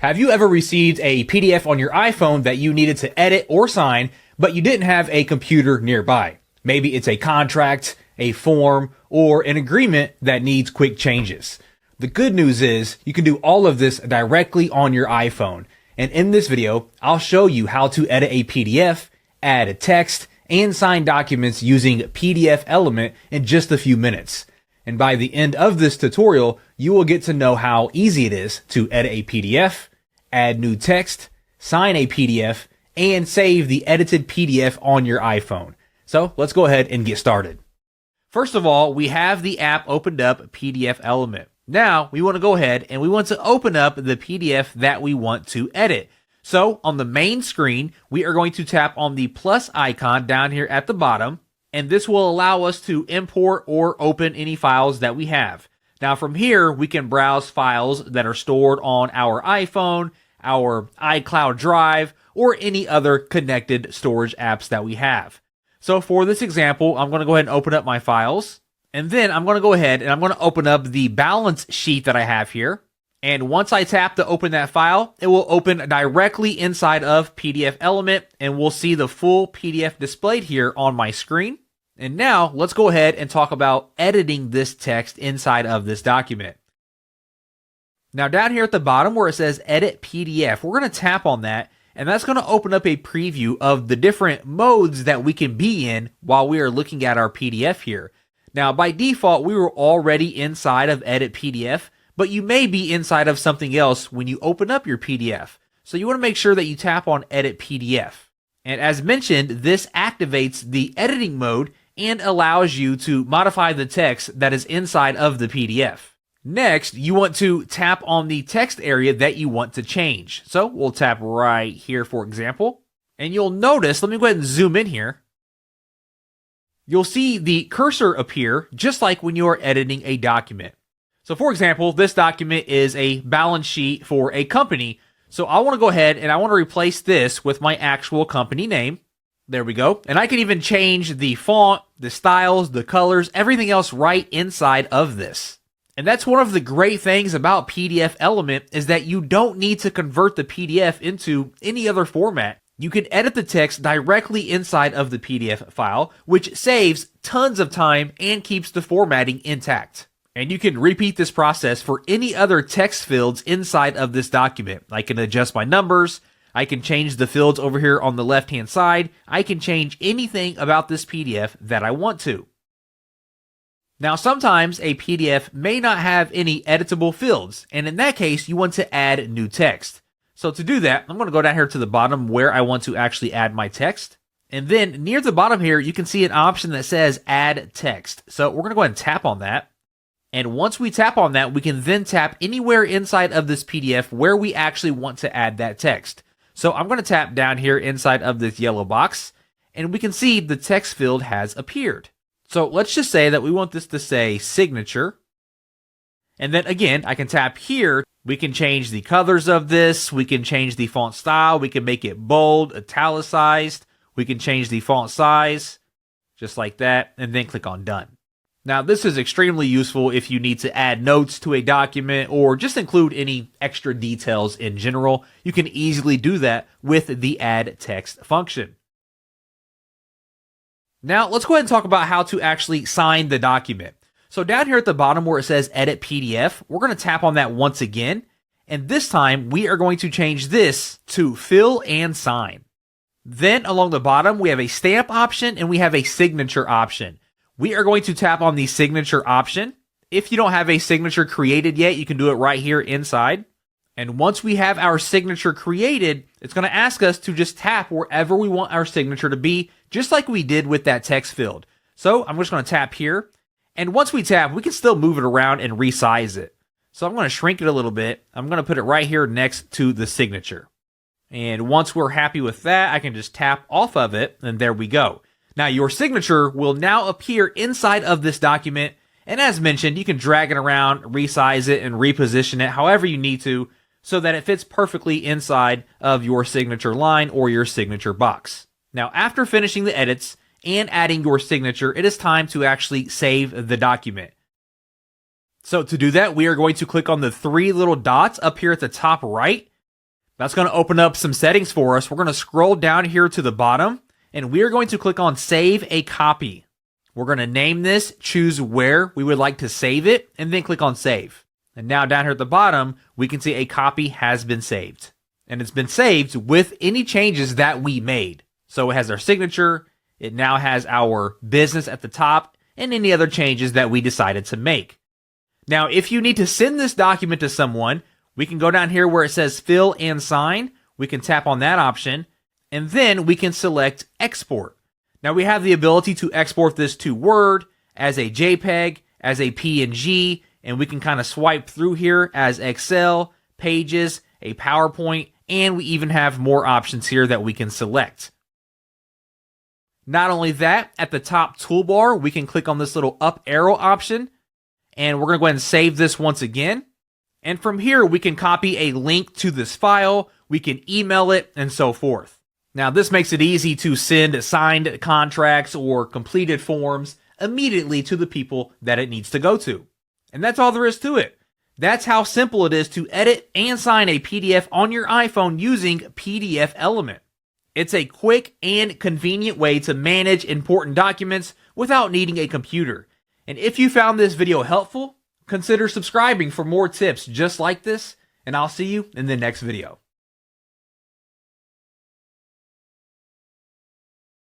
Have you ever received a PDF on your iPhone that you needed to edit or sign, but you didn't have a computer nearby? Maybe it's a contract, a form, or an agreement that needs quick changes. The good news is you can do all of this directly on your iPhone. And in this video, I'll show you how to edit a PDF, add a text, and sign documents using PDFelement in just a few minutes. And by the end of this tutorial, you will get to know how easy it is to edit a PDF, add new text, sign a PDF, and save the edited PDF on your iPhone. So let's go ahead and get started. First of all, we have the app opened up, PDFelement. Now we want to go ahead and we want to open up the PDF that we want to edit. So on the main screen, we are going to tap on the plus icon down here at the bottom, and this will allow us to import or open any files that we have. Now from here, we can browse files that are stored on our iPhone, our iCloud Drive, or any other connected storage apps that we have. So for this example, I'm going to go ahead and open up my files, and then I'm going to go ahead and I'm going to open up the balance sheet that I have here. And once I tap to open that file, it will open directly inside of PDFelement, and we'll see the full PDF displayed here on my screen. And now let's go ahead and talk about editing this text inside of this document. Now down here at the bottom where it says edit PDF, we're going to tap on that, and that's going to open up a preview of the different modes that we can be in while we are looking at our PDF here. Now by default, we were already inside of edit PDF, but you may be inside of something else when you open up your PDF. So you want to make sure that you tap on edit PDF. And as mentioned, this activates the editing mode and allows you to modify the text that is inside of the PDF. Next, you want to tap on the text area that you want to change. So we'll tap right here, for example, and you'll notice, let me go ahead and zoom in here. You'll see the cursor appear just like when you're editing a document. So for example, this document is a balance sheet for a company. So I want to go ahead and I want to replace this with my actual company name. There we go. And I can even change the font, the styles, the colors, everything else right inside of this. And that's one of the great things about PDFelement is that you don't need to convert the PDF into any other format. You can edit the text directly inside of the PDF file, which saves tons of time and keeps the formatting intact. And you can repeat this process for any other text fields inside of this document. I can adjust my numbers. I can change the fields over here on the left-hand side. I can change anything about this PDF that I want to. Now, sometimes a PDF may not have any editable fields, and in that case, you want to add new text. So to do that, I'm going to go down here to the bottom where I want to actually add my text. And then near the bottom here, you can see an option that says Add Text. So we're going to go ahead and tap on that. And once we tap on that, we can then tap anywhere inside of this PDF where we actually want to add that text. So I'm going to tap down here inside of this yellow box, and we can see the text field has appeared. So let's just say that we want this to say signature. And then again, I can tap here. We can change the colors of this. We can change the font style. We can make it bold, italicized. We can change the font size just like that, and then click on done. Now, this is extremely useful if you need to add notes to a document or just include any extra details in general. You can easily do that with the add text function. Now, let's go ahead and talk about how to actually sign the document. So down here at the bottom where it says edit PDF, we're going to tap on that once again. And this time we are going to change this to fill and sign. Then along the bottom, we have a stamp option and we have a signature option. We are going to tap on the signature option. If you don't have a signature created yet, you can do it right here inside. And once we have our signature created, it's going to ask us to just tap wherever we want our signature to be, just like we did with that text field. So I'm just going to tap here. And once we tap, we can still move it around and resize it. So I'm going to shrink it a little bit. I'm going to put it right here next to the signature. And once we're happy with that, I can just tap off of it, and there we go. Now, your signature will now appear inside of this document, and as mentioned, you can drag it around, resize it, and reposition it however you need to so that it fits perfectly inside of your signature line or your signature box. Now, after finishing the edits and adding your signature, it is time to actually save the document. So to do that, we are going to click on the three little dots up here at the top right, That's going to open up some settings for us. We're going to scroll down here to the bottom, and we are going to click on Save a Copy. We're going to name this, choose where we would like to save it, and then click on Save. And now down here at the bottom, we can see a copy has been saved. And it's been saved with any changes that we made. So it has our signature, it now has our business at the top, and any other changes that we decided to make. Now, if you need to send this document to someone, we can go down here where it says Fill and Sign. We can tap on that option, and then we can select Export. Now, we have the ability to export this to Word, as a JPEG, as a PNG, and we can kind of swipe through here as Excel, Pages, a PowerPoint, and we even have more options here that we can select. Not only that, at the top toolbar, we can click on this little up arrow option, and we're going to go ahead and save this once again. And from here, we can copy a link to this file, we can email it, and so forth. Now, this makes it easy to send signed contracts or completed forms immediately to the people that it needs to go to. And that's all there is to it. That's how simple it is to edit and sign a PDF on your iPhone using PDFelement. It's a quick and convenient way to manage important documents without needing a computer. And if you found this video helpful, consider subscribing for more tips just like this, and I'll see you in the next video.